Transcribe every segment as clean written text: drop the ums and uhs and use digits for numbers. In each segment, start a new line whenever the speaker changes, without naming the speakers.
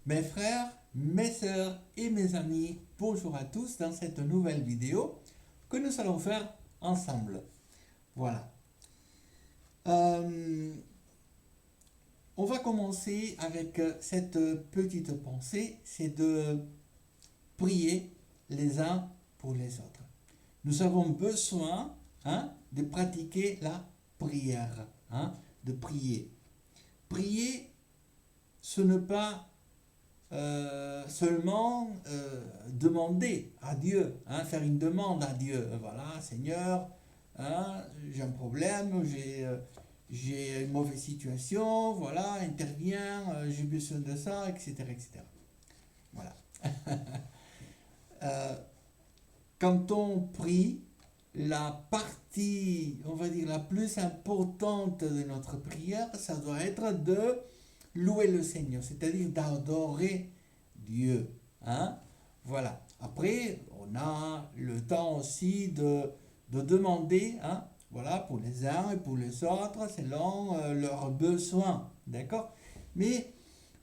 Mes frères, mes sœurs et mes amis, bonjour à tous dans cette nouvelle vidéo que nous allons faire ensemble. Voilà. Euh, on va commencer avec cette petite pensée, c'est de prier les uns pour les autres. Nous avons besoin de pratiquer la prière, de prier. Prier, ce n'est pas seulement demander à Dieu, faire une demande à Dieu. Voilà, Seigneur, j'ai un problème, j'ai une mauvaise situation, voilà, interviens, j'ai besoin de ça, etc. etc. Voilà. Euh, Quand on prie, la partie, on va dire, la plus importante de notre prière, ça doit être de louer le Seigneur, c'est-à-dire d'adorer Dieu. Voilà. Après, on a le temps aussi de demander, voilà, pour les uns et pour les autres, selon leurs besoins. D'accord. Mais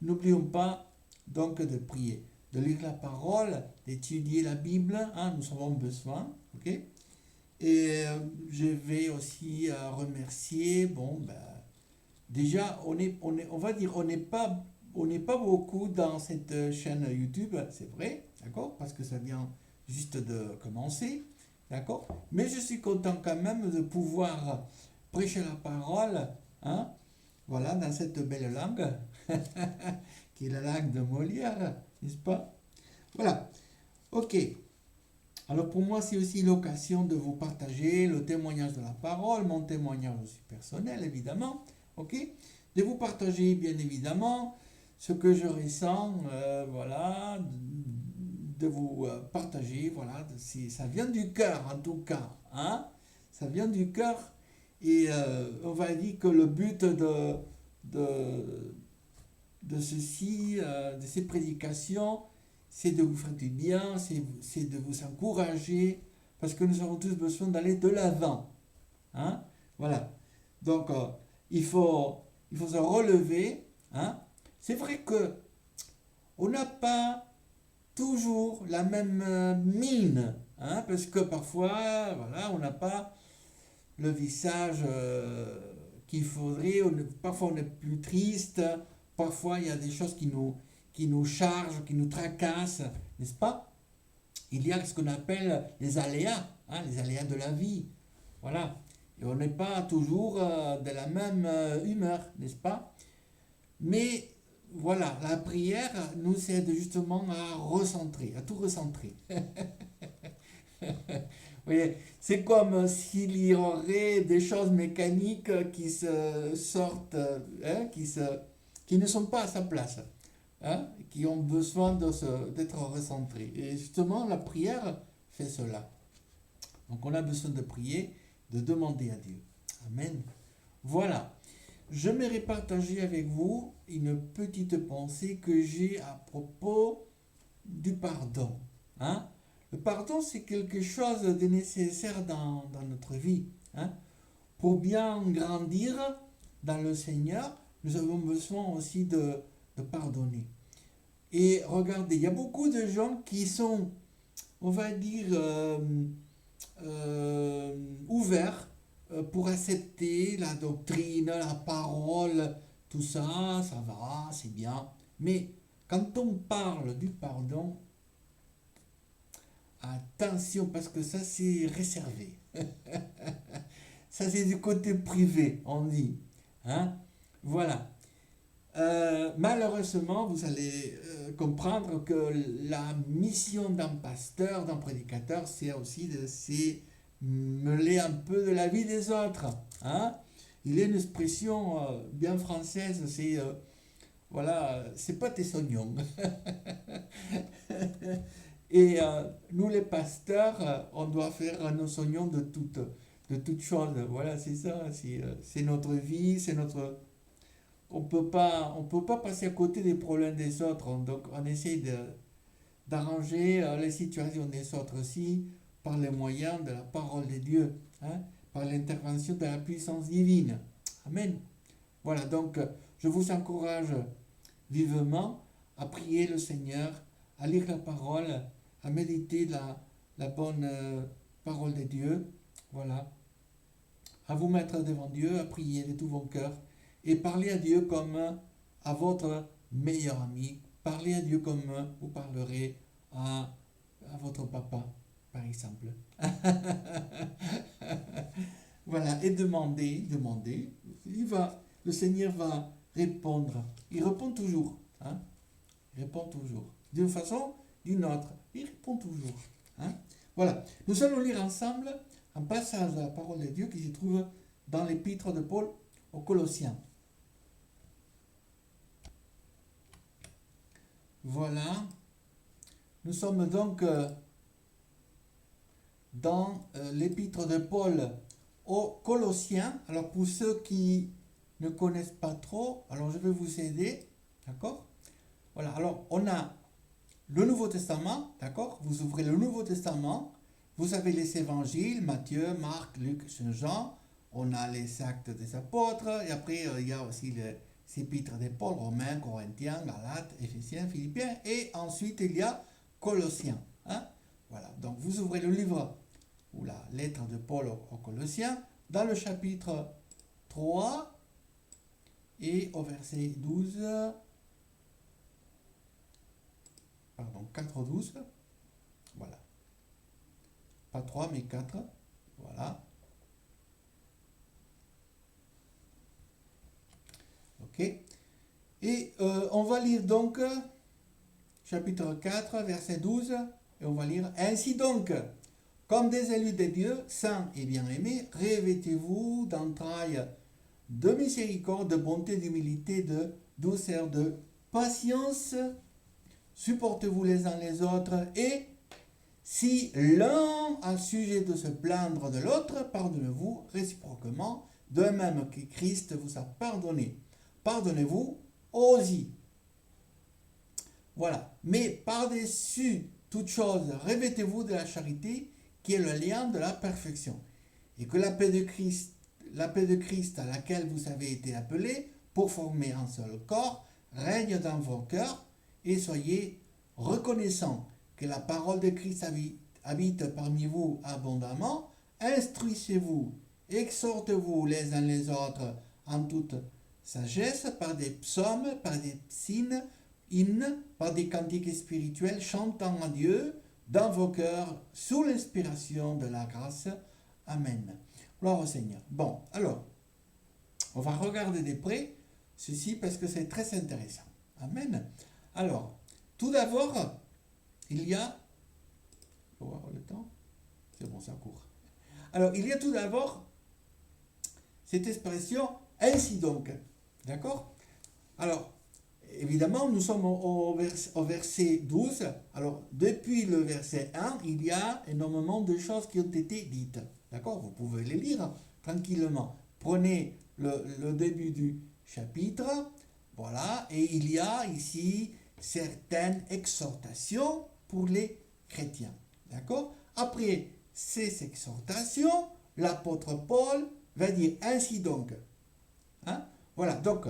n'oublions pas donc de prier, de lire la parole, d'étudier la Bible, nous avons besoin. Ok. Et je vais aussi remercier, bon, ben, déjà, on va dire, on n'est pas beaucoup dans cette chaîne YouTube, c'est vrai, d'accord, parce que ça vient juste de commencer, d'accord. Mais je suis content quand même de pouvoir prêcher la parole, voilà, dans cette belle langue, qui est la langue de Molière, n'est-ce pas? Voilà, ok. Alors pour moi, c'est aussi l'occasion de vous partager le témoignage de la parole, mon témoignage aussi personnel, évidemment, ok? De vous partager, bien évidemment, ce que je ressens, voilà, de vous partager, voilà, ça vient du cœur en tout cas, ça vient du cœur et on va dire que le but de, de ceci, de ces prédications, c'est de vous faire du bien, c'est de vous encourager, parce que nous avons tous besoin d'aller de l'avant. Voilà. Donc, il faut se relever. C'est vrai que on n'a pas toujours la même mine, parce que parfois, voilà, on n'a pas le visage qu'il faudrait, parfois on est plus triste, parfois il y a des choses qui nous chargent, qui nous tracassent, n'est-ce pas? Il y a ce qu'on appelle les aléas de la vie, voilà. Et on n'est pas toujours de la même humeur, n'est-ce pas? Mais voilà, la prière nous aide justement à recentrer, à tout recentrer. Vous voyez, c'est comme s'il y aurait des choses mécaniques qui se sortent, qui ne sont pas à sa place, qui ont besoin d'être recentrées. Et justement, la prière fait cela. Donc on a besoin de prier, de demander à Dieu. Amen. Voilà. Je m'aimerais partager avec vous une petite pensée que j'ai à propos du pardon. Le pardon, c'est quelque chose de nécessaire dans notre vie. Pour bien grandir dans le Seigneur, nous avons besoin aussi de pardonner. Et regardez, il y a beaucoup de gens qui sont, on va dire, ouverts pour accepter la doctrine, la parole, tout ça, ça va, c'est bien. Mais quand on parle du pardon, attention, parce que ça c'est réservé. Ça c'est du côté privé, on dit. Voilà. Malheureusement, vous allez comprendre que la mission d'un pasteur, d'un prédicateur, c'est aussi de se mêler un peu de la vie des autres. Il y a une expression bien française, c'est voilà, c'est pas tes soignons. Et nous les pasteurs, on doit faire nos soignons de toutes choses. Voilà, c'est ça, c'est notre vie, c'est notre on peut pas passer à côté des problèmes des autres. Donc, on essaie d'arranger les situations des autres aussi par les moyens de la parole de Dieu, par l'intervention de la puissance divine. Amen. Voilà, donc je vous encourage vivement à prier le Seigneur, à lire la parole, à méditer la bonne parole de Dieu. Voilà. À vous mettre devant Dieu, à prier de tout votre cœur et parler à Dieu comme à votre meilleur ami. Parlez à Dieu comme vous parlerez à votre papa, par exemple. Voilà, et demandez. Le Seigneur va répondre. Il répond toujours. Hein? Il répond toujours. D'une façon, d'une autre. Il répond toujours. Hein? Voilà. Nous allons lire ensemble un passage de la parole de Dieu qui se trouve dans l'épître de Paul aux Colossiens. Voilà. Nous sommes donc dans l'épître de Paul aux Colossiens. Alors pour ceux qui ne connaissent pas trop, alors je vais vous aider. D'accord? Voilà. Alors on a le Nouveau Testament. D'accord? Vous ouvrez le Nouveau Testament. Vous avez les évangiles, Matthieu, Marc, Luc, Saint Jean. On a les actes des apôtres. Et après, il y a aussi les épîtres de Paul, Romains, Corinthiens, Galates, Éphésiens, Philippiens. Et ensuite, il y a Colossiens. Hein? Voilà. Donc, vous ouvrez le livre ou la lettre de Paul aux Colossiens dans le chapitre 3 et au verset 12. Pardon, 4-12. Voilà. Pas 3, mais 4. Voilà. Ok. Et on va lire donc chapitre 4, verset 12. Et on va lire: Ainsi donc, comme des élus de Dieu, saints et bien-aimés, revêtez-vous d'entrailles de miséricorde, de bonté, d'humilité, de douceur, de patience. Supportez-vous les uns les autres et si l'un a sujet de se plaindre de l'autre, pardonnez-vous réciproquement, de même que Christ vous a pardonné. Pardonnez-vous aussi. Voilà. Mais par-dessus toute chose, revêtez-vous de la charité, qui est le lien de la perfection. Et que la paix de Christ à laquelle vous avez été appelés pour former un seul corps, règne dans vos cœurs, et soyez reconnaissants que la parole de Christ habite parmi vous abondamment. Instruisez-vous, exhortez-vous les uns les autres en toute sagesse, par des psaumes, par des hymnes, par des cantiques spirituels, chantant à Dieu dans vos cœurs, sous l'inspiration de la grâce. Amen. Gloire au Seigneur. Bon, alors, on va regarder de près ceci parce que c'est très intéressant. Amen. Alors, tout d'abord, il y a... Il faut voir le temps. C'est bon, ça court. Alors, il y a tout d'abord cette expression « ainsi donc ». D'accord? Alors, évidemment, nous sommes au verset 12. Alors, depuis le verset 1, il y a énormément de choses qui ont été dites. D'accord? Vous pouvez les lire tranquillement. Prenez le début du chapitre. Voilà. Et il y a ici certaines exhortations pour les chrétiens. D'accord? Après ces exhortations, l'apôtre Paul va dire ainsi donc. Hein? Voilà. Donc,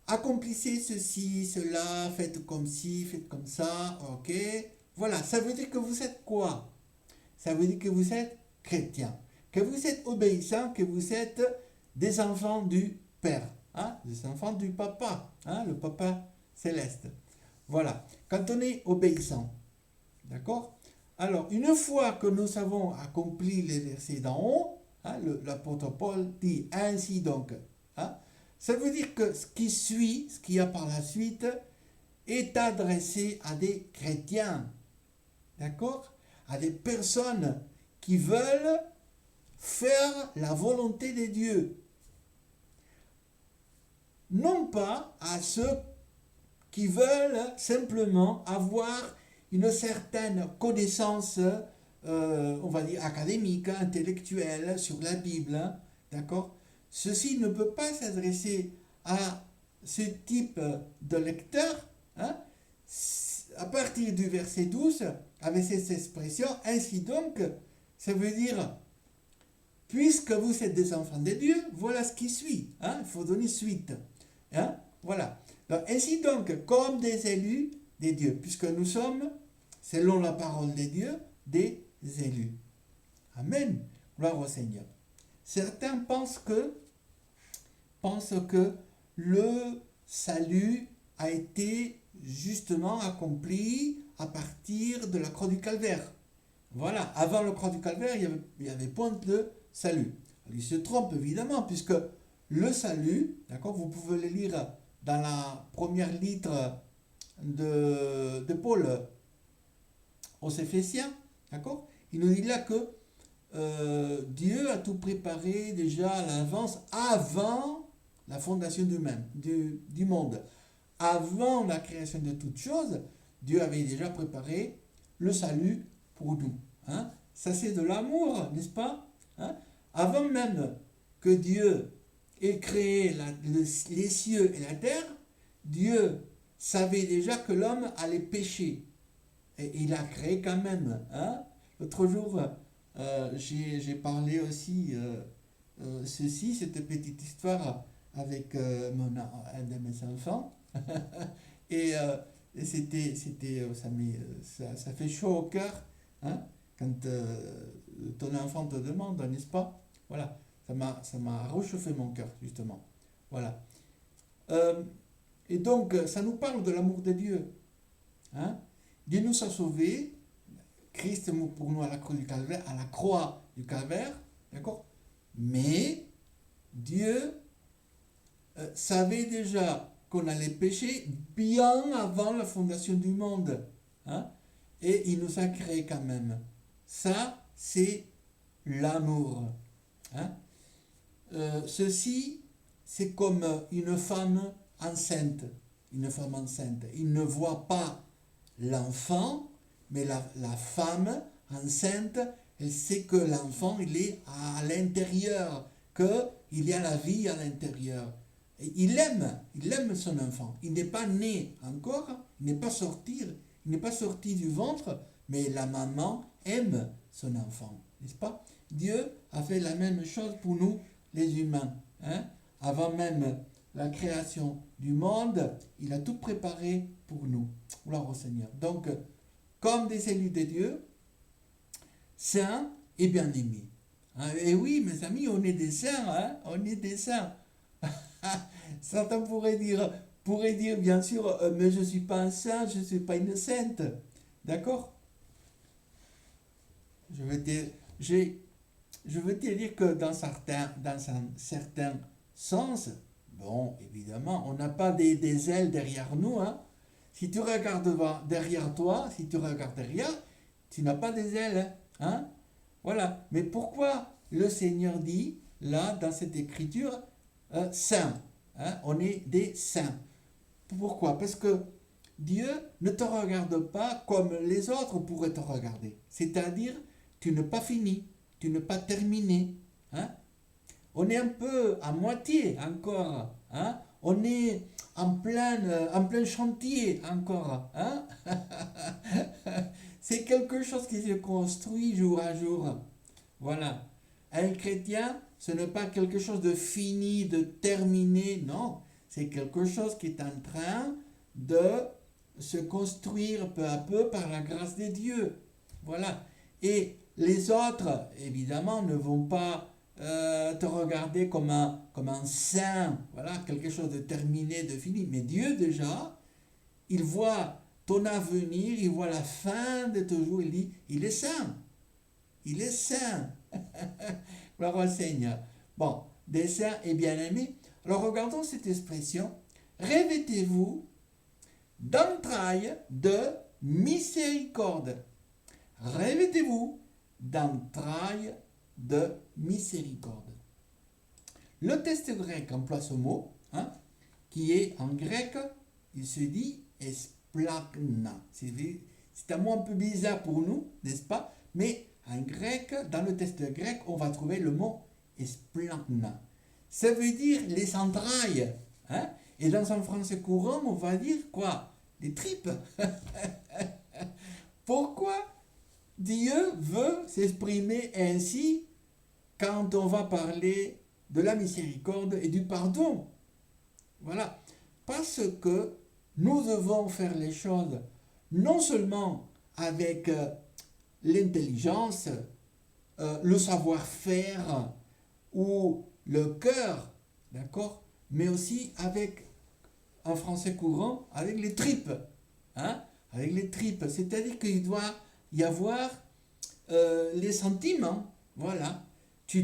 accomplissez ceci, cela, faites comme ci, faites comme ça, ok. Voilà, ça veut dire que vous êtes quoi? Ça veut dire que vous êtes chrétien, que vous êtes obéissant, que vous êtes des enfants du Père, hein? Des enfants du Papa, hein? Le Papa céleste. Voilà, quand on est obéissant, d'accord? Alors, une fois que nous avons accompli les versets d'en haut, hein, l'apôtre Paul dit ainsi donc, hein? Ça veut dire que ce qui suit, ce qu'il y a par la suite, est adressé à des chrétiens, d'accord? À des personnes qui veulent faire la volonté de Dieu. Non pas à ceux qui veulent simplement avoir une certaine connaissance, on va dire, académique, intellectuelle sur la Bible, hein, d'accord? Ceci ne peut pas s'adresser à ce type de lecteur, hein, à partir du verset 12, avec cette expression, ainsi donc, ça veut dire, puisque vous êtes des enfants de Dieu, voilà ce qui suit, hein, il faut donner suite. Hein, voilà. Donc, ainsi donc, comme des élus, des dieux, puisque nous sommes, selon la parole de Dieu, des élus. Amen. Gloire au Seigneur. Certains pensent que le salut a été justement accompli à partir de la croix du Calvaire. Voilà, avant la croix du Calvaire, il y avait point de salut. Il se trompe évidemment, puisque le salut, d'accord, vous pouvez le lire dans la première lettre de Paul aux Éphésiens, d'accord. Il nous dit là que Dieu a tout préparé déjà à l'avance, avant la fondation du monde. Avant la création de toutes choses, Dieu avait déjà préparé le salut pour nous. Hein? Ça, c'est de l'amour, n'est-ce pas? Hein? Avant même que Dieu ait créé les cieux et la terre, Dieu savait déjà que l'homme allait pécher. Et il a créé quand même. Hein? L'autre jour, j'ai parlé aussi cette petite histoire avec un de mes enfants. et ça fait chaud au cœur, hein, quand ton enfant te demande, n'est-ce pas? Voilà, ça m'a réchauffé mon cœur, justement. Voilà. Et donc, ça nous parle de l'amour de Dieu. Hein? Dieu nous a sauvés, Christ pour nous à la croix du Calvaire, d'accord? Mais Dieu savait déjà qu'on allait pécher bien avant la fondation du monde. Hein? Et il nous a créés quand même. Ça, c'est l'amour. Hein? Ceci, c'est comme une femme enceinte. Une femme enceinte. Il ne voit pas l'enfant, mais la femme enceinte, elle sait que l'enfant, il est à l'intérieur, qu'il y a la vie à l'intérieur. Et il aime son enfant. Il n'est pas né encore, il n'est pas sorti du ventre, mais la maman aime son enfant, n'est-ce pas? Dieu a fait la même chose pour nous, les humains. Hein? Avant même la création du monde, il a tout préparé pour nous. Gloire au Seigneur. Donc, comme des élus de Dieu, saints et bien-aimés. Hein? Et oui, mes amis, on est des saints, hein? On est des saints. Certains pourraient dire bien sûr, mais je ne suis pas un saint, je ne suis pas une sainte. D'accord? Je veux te dire que dans un certain sens, bon, évidemment, on n'a pas des ailes derrière nous. Hein. Si tu regardes derrière toi, si tu regardes derrière, tu n'as pas des ailes. Hein. Voilà. Mais pourquoi le Seigneur dit, là, dans cette écriture, saints? Hein, on est des saints. Pourquoi? Parce que Dieu ne te regarde pas comme les autres pourraient te regarder. C'est-à-dire, tu n'es pas fini, tu n'es pas terminé. Hein? On est un peu à moitié encore. Hein? On est en plein chantier encore. Hein? C'est quelque chose qui se construit jour à jour. Voilà. Un chrétien, ce n'est pas quelque chose de fini, de terminé, non. C'est quelque chose qui est en train de se construire peu à peu par la grâce de Dieu. Voilà. Et les autres, évidemment, ne vont pas te regarder comme un saint, voilà, quelque chose de terminé, de fini. Mais Dieu, déjà, il voit ton avenir, il voit la fin de ton jour, il dit, il est saint. Il est saint. Gloire au Seigneur. Bon, des saints et bien-aimés. Alors regardons cette expression. Revêtez-vous d'entrailles de miséricorde. Revêtez-vous d'entrailles de miséricorde. Le texte grec emploie ce mot, hein, qui est en grec, il se dit esplagna. C'est un mot un peu bizarre pour nous, n'est-ce pas? Mais en grec, dans le texte grec, on va trouver le mot esplagna. Ça veut dire les entrailles. Hein? Et dans un français courant, on va dire quoi? Les tripes. Pourquoi Dieu veut s'exprimer ainsi quand on va parler de la miséricorde et du pardon? Voilà. Parce que nous devons faire les choses non seulement avec l'intelligence, le savoir-faire ou le cœur, d'accord, mais aussi avec, en français courant, avec les tripes, hein, avec les tripes. C'est-à-dire qu'il doit y avoir les sentiments, voilà. Tu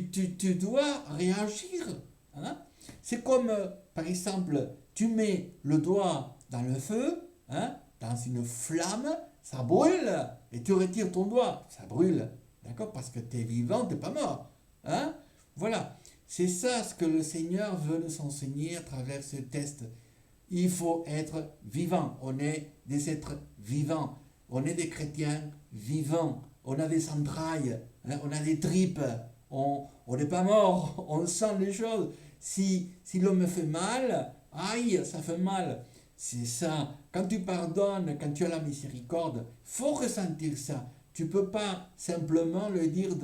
dois réagir, hein. C'est comme, par exemple, tu mets le doigt dans le feu, hein, dans une flamme, ça brûle, et tu retires ton doigt, ça brûle, d'accord, parce que tu es vivant, tu n'es pas mort, hein. Voilà, c'est ça ce que le Seigneur veut nous enseigner à travers ce test. Il faut être vivant, on est des êtres vivants, on est des chrétiens vivants, on a des entrailles, hein, on a des tripes, on n'est pas mort, on sent les choses. Si l'homme fait mal, aïe, ça fait mal. C'est ça. Quand tu pardonnes, quand tu as la miséricorde, faut ressentir ça. Tu peux pas simplement le dire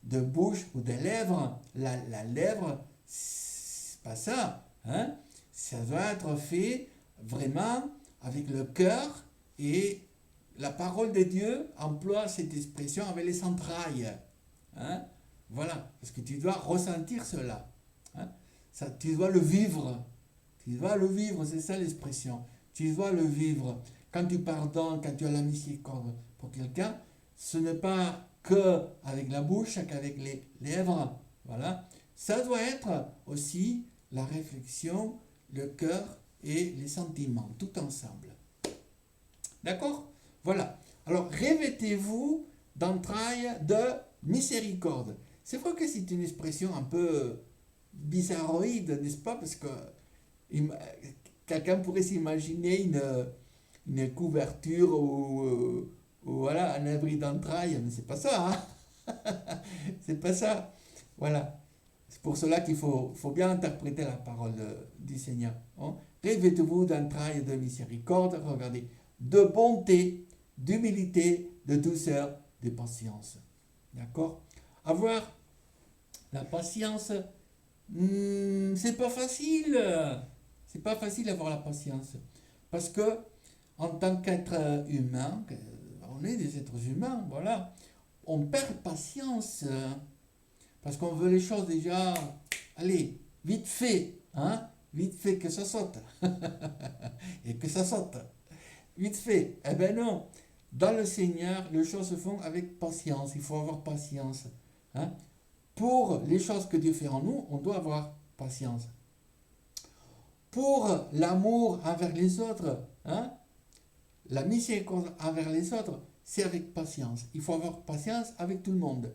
de bouche ou de lèvres. La lèvre, c'est pas ça. Hein? Ça doit être fait vraiment avec le cœur, et la parole de Dieu emploie cette expression avec les entrailles. Hein? Voilà, parce que tu dois ressentir cela. Hein? Ça, tu dois le vivre. Tu dois le vivre, c'est ça l'expression. Tu dois le vivre. Quand tu pardonnes, quand tu as la miséricorde pour quelqu'un, ce n'est pas que avec la bouche, qu'avec les lèvres. Voilà. Ça doit être aussi la réflexion, le cœur et les sentiments, tout ensemble. D'accord? Voilà. Alors, revêtez-vous d'entrailles de miséricorde. C'est vrai que c'est une expression un peu bizarroïde, n'est-ce pas? Parce que quelqu'un pourrait s'imaginer une couverture ou voilà, un abri d'entrailles, mais c'est pas ça, hein? C'est pas ça. Voilà. C'est pour cela qu'il faut bien interpréter la parole du Seigneur. Hein? Revêtez-vous d'entrailles de miséricorde, regardez, de bonté, d'humilité, de douceur, de patience. D'accord? Avoir la patience, c'est pas facile. C'est pas facile d'avoir la patience. Parce que, en tant qu'être humain, on est des êtres humains, voilà, on perd patience. Parce qu'on veut les choses déjà, allez, vite fait, hein? Vite fait que ça saute. Et que ça saute. Vite fait. Eh ben non. Dans le Seigneur, les choses se font avec patience. Il faut avoir patience. Hein? Pour les choses que Dieu fait en nous, on doit avoir patience. Pour l'amour envers les autres, hein? La miséricorde envers les autres, c'est avec patience. Il faut avoir patience avec tout le monde.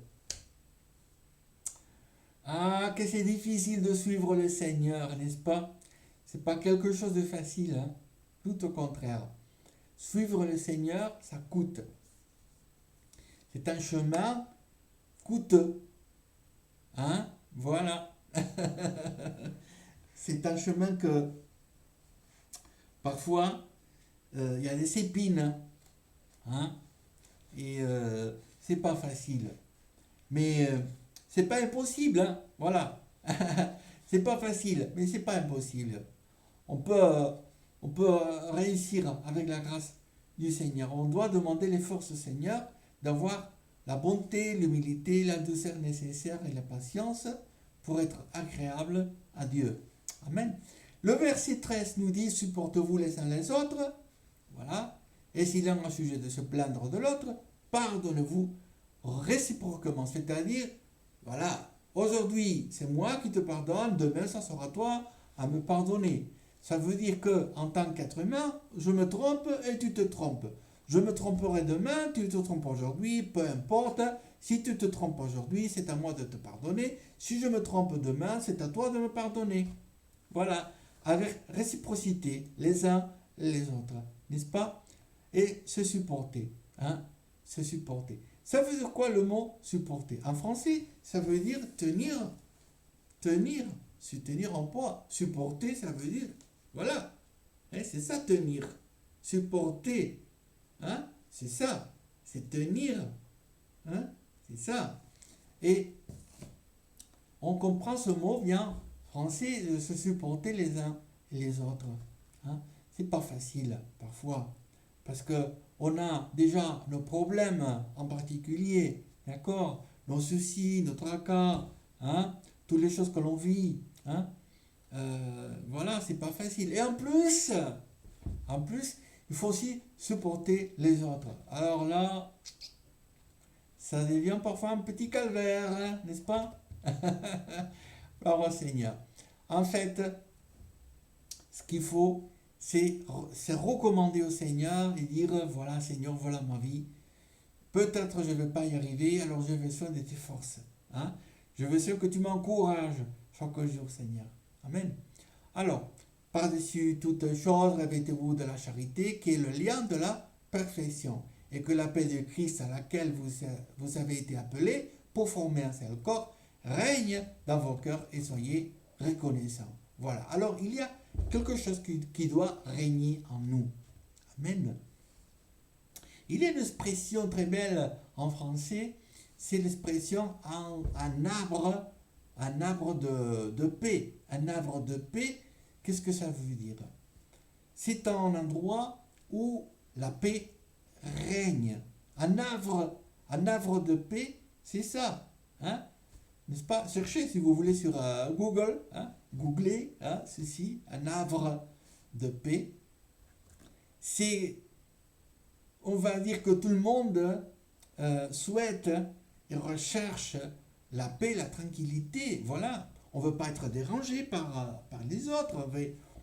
Ah, que c'est difficile de suivre le Seigneur, n'est-ce pas? C'est pas quelque chose de facile, hein? Tout au contraire. Suivre le Seigneur, ça coûte. C'est un chemin coûteux. Hein? Voilà. C'est un chemin que parfois il y a des épines. Hein? Et c'est pas facile. Mais c'est pas impossible. Hein? Voilà. C'est pas facile, mais c'est pas impossible. On peut, on peut réussir avec la grâce du Seigneur. On doit demander les forces au Seigneur d'avoir la bonté, l'humilité, la douceur nécessaire et la patience pour être agréable à Dieu. Amen. Le verset 13 nous dit, supportez-vous les uns les autres. Voilà. Et si l'un a sujet de se plaindre de l'autre, pardonnez-vous réciproquement. C'est-à-dire, voilà, aujourd'hui c'est moi qui te pardonne, demain ça sera toi à me pardonner. Ça veut dire que en tant qu'être humain, je me trompe et tu te trompes. Je me tromperai demain, tu te trompes aujourd'hui, peu importe. Si tu te trompes aujourd'hui, c'est à moi de te pardonner. Si je me trompe demain, c'est à toi de me pardonner. Voilà, avec réciprocité, les uns les autres, n'est-ce pas? Et se supporter, hein? Se supporter. Ça veut dire quoi le mot supporter? En français, ça veut dire tenir, tenir, se tenir en poids. Supporter, ça veut dire, voilà, hein, c'est ça tenir. Supporter, hein? C'est ça, c'est tenir, hein? C'est ça. Et on comprend ce mot bien français, de se supporter les uns et les autres. Hein? c'est pas facile parfois. Parce que on a déjà nos problèmes en particulier, d'accord? Nos soucis, nos tracas, hein? Toutes les choses que l'on vit, hein? Voilà, c'est pas facile. Et en plus, il faut aussi supporter les autres. Alors là, ça devient parfois un petit calvaire, hein, n'est-ce pas? Alors, Seigneur. En fait, ce qu'il faut, c'est recommander au Seigneur et dire, voilà, Seigneur, voilà ma vie. Peut-être je ne vais pas y arriver, alors je veux besoin de tes forces. Hein? Je veux sûr que tu m'encourages chaque jour, Seigneur. Amen. Alors, par-dessus toute chose, revêtez-vous de la charité, qui est le lien de la perfection, et que la paix de Christ à laquelle vous avez été appelés pour former un seul corps règne dans vos cœurs et soyez reconnaissants. Voilà. Alors, il y a quelque chose qui doit régner en nous. Amen. Il y a une expression très belle en français, c'est l'expression un arbre de paix. Un arbre de paix, qu'est-ce que ça veut dire? C'est un endroit où la paix règne. Un arbre de paix, c'est ça. Hein? N'est-ce pas? Cherchez si vous voulez sur Google, hein? Googlez hein, ceci, un arbre de paix. C'est, on va dire que tout le monde souhaite et recherche la paix, la tranquillité. Voilà, on ne veut pas être dérangé par les autres.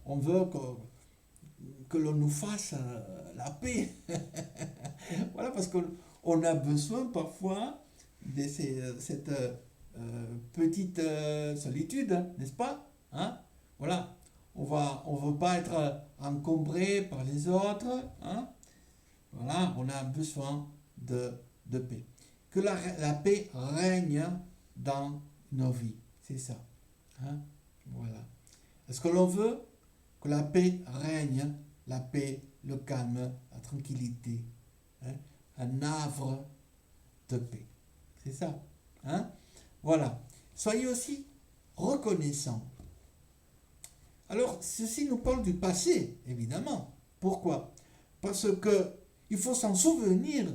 On veut que l'on nous fasse la paix. Voilà, parce qu'on a besoin parfois de cette petite solitude, n'est-ce pas? Hein? Voilà, on veut pas être encombré par les autres. Hein? Voilà, on a besoin de paix. Que la paix règne dans nos vies, c'est ça. Hein? Voilà. Est-ce que l'on veut que la paix règne, la paix, le calme, la tranquillité, hein? Un havre de paix. C'est ça. Hein? Voilà. Soyez aussi reconnaissants. Alors, ceci nous parle du passé, évidemment. Pourquoi? Parce que il faut s'en souvenir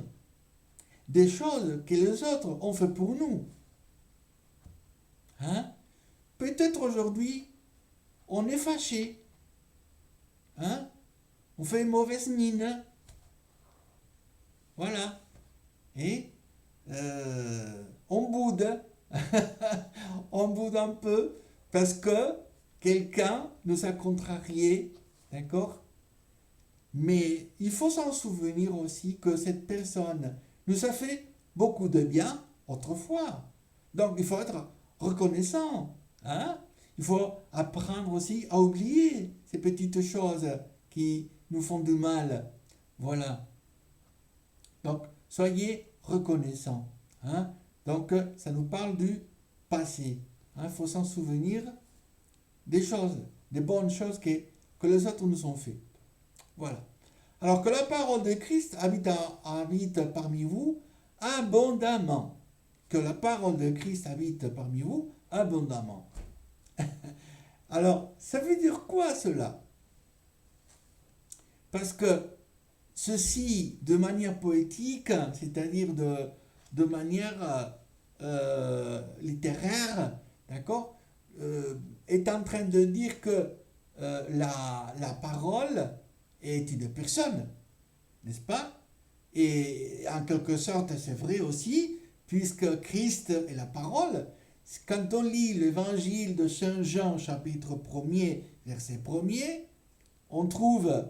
des choses que les autres ont fait pour nous. Hein? Peut-être aujourd'hui, on est fâché. Hein? On fait une mauvaise mine. Voilà. Et on boude. On boude un peu parce que quelqu'un nous a contrariés. D'accord? Mais il faut s'en souvenir aussi que cette personne nous a fait beaucoup de bien autrefois. Donc il faut être reconnaissant. Hein? Il faut apprendre aussi à oublier ces petites choses qui nous font du mal. Voilà. Donc soyez reconnaissants. Hein? Donc ça nous parle du passé. Il faut s'en souvenir des choses, des bonnes choses que les autres nous ont fait. Voilà. Alors que la parole de Christ habite parmi vous abondamment. Que la parole de Christ habite parmi vous abondamment. Alors, ça veut dire quoi cela? Parce que ceci, de manière poétique, c'est-à-dire de manière littéraire, d'accord, est en train de dire que la parole est une personne, n'est-ce pas? Et en quelque sorte, c'est vrai aussi, puisque Christ est la parole. Quand on lit l'évangile de Saint Jean, chapitre 1er, verset 1er, on trouve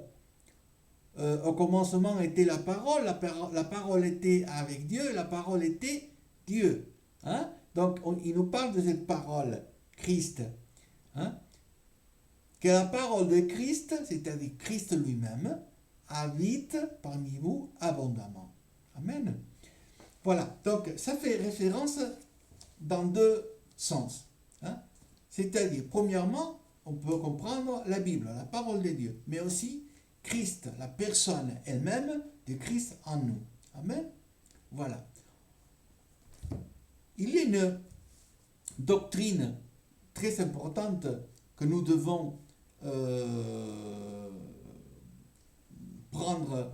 au commencement était la parole, la parole était avec Dieu, la parole était Dieu. Hein? Donc il nous parle de cette parole, Christ. Hein? Que la parole de Christ, c'est-à-dire Christ lui-même, habite parmi vous abondamment. Amen. Voilà, donc ça fait référence dans deux sens. Hein? C'est-à-dire, premièrement, on peut comprendre la Bible, la parole de Dieu, mais aussi Christ, la personne elle-même de Christ en nous. Amen. Voilà. Il y a une doctrine très importante que nous devons prendre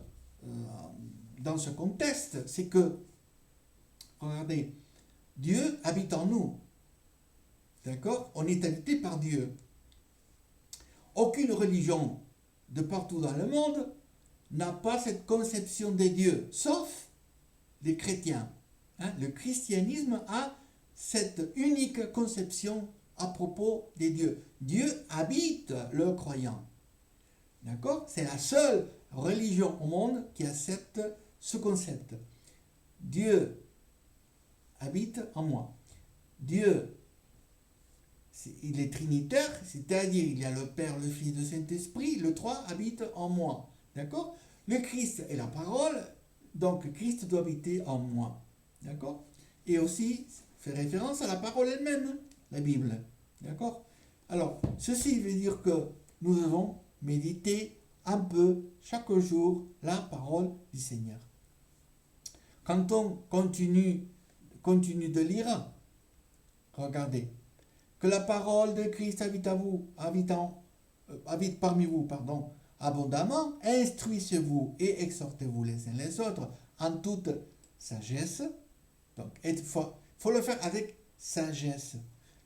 dans ce contexte, c'est que, regardez, Dieu habite en nous. D'accord? On est habité par Dieu. Aucune religion de partout dans le monde n'a pas cette conception des dieux, sauf les chrétiens. Le christianisme a cette unique conception à propos des dieux. Dieu habite le croyant. D'accord? C'est la seule religion au monde qui accepte ce concept. Dieu habite en moi. Dieu, il est trinitaire, c'est-à-dire il y a le Père, le Fils, le Saint-Esprit, le trois habite en moi. D'accord? Le Christ est la parole, donc Christ doit habiter en moi. D'accord? Et aussi, fait référence à la parole elle-même, la Bible. D'accord? Alors, ceci veut dire que nous devons méditer un peu chaque jour la parole du Seigneur. Quand on continue de lire, regardez, que la parole de Christ habite parmi vous, abondamment, instruisez-vous et exhortez-vous les uns les autres en toute sagesse. Donc, il faut le faire avec sagesse.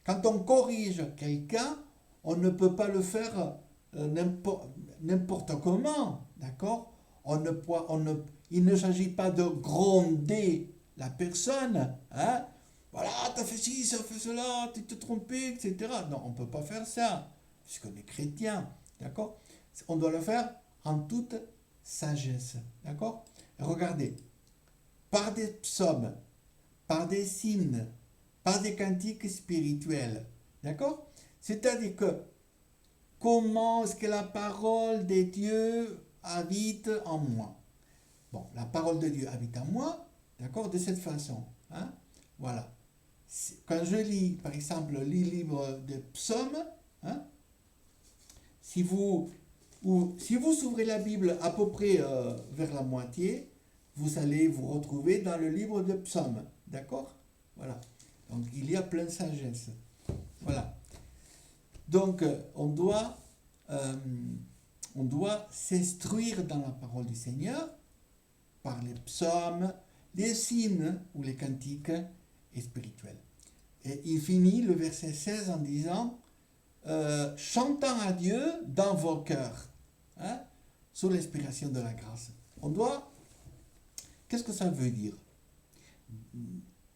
Quand on corrige quelqu'un, on ne peut pas le faire n'importe comment, d'accord? Il ne s'agit pas de gronder la personne, hein? Voilà, t'as fait ci, ça fait cela, tu t'es trompé, etc. Non, on ne peut pas faire ça, puisqu'on est chrétien, d'accord? On doit le faire en toute sagesse, d'accord? Regardez, par des psaumes, par des hymnes, par des cantiques spirituels, d'accord? C'est-à-dire que comment est-ce que la parole de Dieu habite en moi? Bon, la parole de Dieu habite en moi, d'accord, de cette façon, hein? Voilà. Quand je lis, par exemple, le livre des psaumes, hein, si vous ouvrez la Bible à peu près vers la moitié, vous allez vous retrouver dans le livre des psaumes, d'accord? Voilà. Donc, il y a plein de sagesse. Voilà. Donc, on doit s'instruire dans la parole du Seigneur par les psaumes, les hymnes ou les cantiques spirituels. Et il finit le verset 16 en disant chantant à Dieu dans vos cœurs, hein, sous l'inspiration de la grâce. Qu'est-ce que ça veut dire?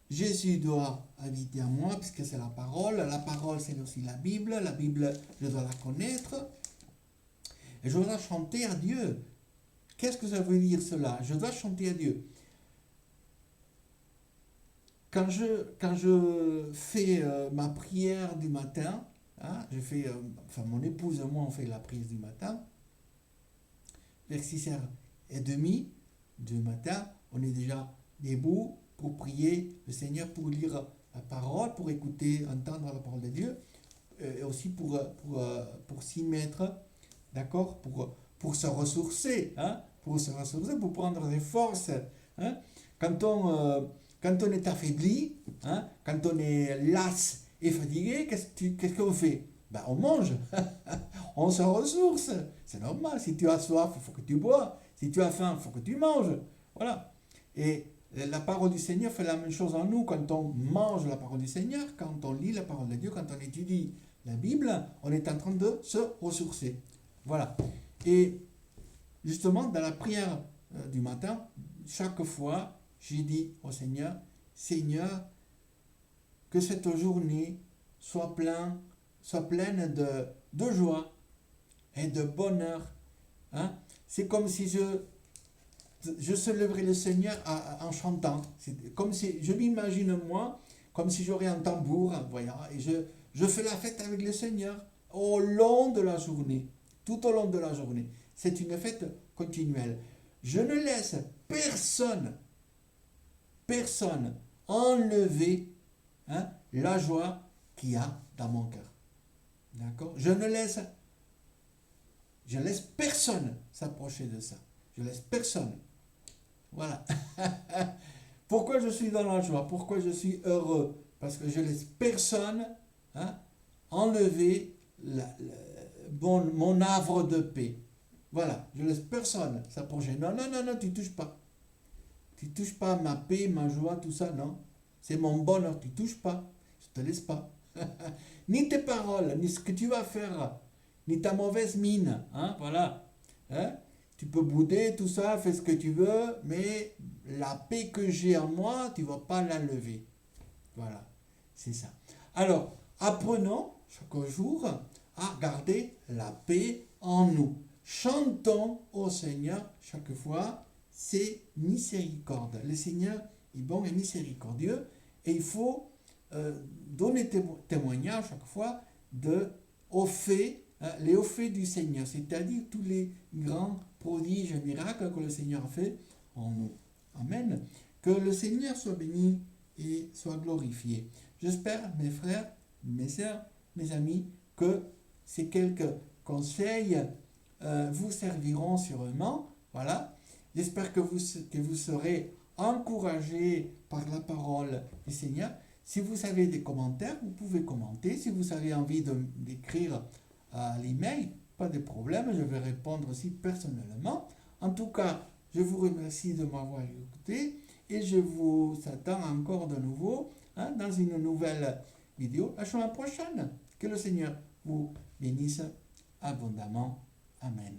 Jésus doit habiter en moi, puisque c'est la parole, c'est aussi la Bible, je dois la connaître, et je dois chanter à Dieu. Qu'est-ce que ça veut dire cela? Je dois chanter à Dieu. Quand je fais ma prière du matin, hein, mon épouse et moi on fait la prière du matin, vers 6h30 du matin, on est déjà debout pour prier le Seigneur, pour lire la parole, pour écouter, entendre la parole de Dieu, et aussi pour s'y mettre, d'accord, pour se ressourcer, hein, pour prendre des forces. Hein. Quand on est affaibli, hein, quand on est las et fatigué, qu'est-ce qu'on fait? Ben, on mange, on se ressource, c'est normal. Si tu as soif, il faut que tu bois. Si tu as faim, il faut que tu manges. Voilà. Et la parole du Seigneur fait la même chose en nous quand on mange la parole du Seigneur, quand on lit la parole de Dieu, quand on étudie la Bible, on est en train de se ressourcer. Voilà. Et justement, dans la prière du matin, chaque fois, j'ai dit au Seigneur, Seigneur, que cette journée soit pleine de joie et de bonheur. Hein? C'est comme si je célébrais le Seigneur en chantant. C'est comme si, je m'imagine moi, comme si j'aurais un tambour, voyons, et je fais la fête avec le Seigneur au long de la journée, tout au long de la journée. C'est une fête continuelle. Je ne laisse personne enlever, hein, la joie qu'il y a dans mon cœur. D'accord? Je laisse personne s'approcher de ça. Je laisse personne. Voilà. Pourquoi je suis dans la joie? Pourquoi je suis heureux? Parce que je laisse personne, hein, enlever mon havre de paix. Voilà, je laisse personne s'approcher. Non, non, non, non, tu touches pas. Tu touches pas ma paix, ma joie, tout ça, non. C'est mon bonheur, tu touches pas. Je te laisse pas. Ni tes paroles, ni ce que tu vas faire, ni ta mauvaise mine, hein, voilà. Hein? Tu peux bouder, tout ça, fais ce que tu veux, mais la paix que j'ai en moi, tu vas pas l'enlever. Voilà, c'est ça. Alors, apprenons chaque jour à garder la paix en nous. Chantons au Seigneur chaque fois ses miséricordes. Le Seigneur est bon et miséricordieux et il faut donner témoignage chaque fois aux faits, hein, les hauts faits du Seigneur, c'est-à-dire tous les grands prodiges et miracles que le Seigneur a fait en nous. Amen. Que le Seigneur soit béni et soit glorifié. J'espère, mes frères, mes sœurs, mes amis, que ces quelques conseils vous serviront sûrement. Voilà. J'espère que vous serez encouragés par la parole du Seigneur. Si vous avez des commentaires, vous pouvez commenter. Si vous avez envie d'écrire à l'email, pas de problème, je vais répondre aussi personnellement. En tout cas, je vous remercie de m'avoir écouté et je vous attends encore de nouveau dans une nouvelle vidéo la semaine prochaine. Que le Seigneur vous bénisse abondamment. Amen.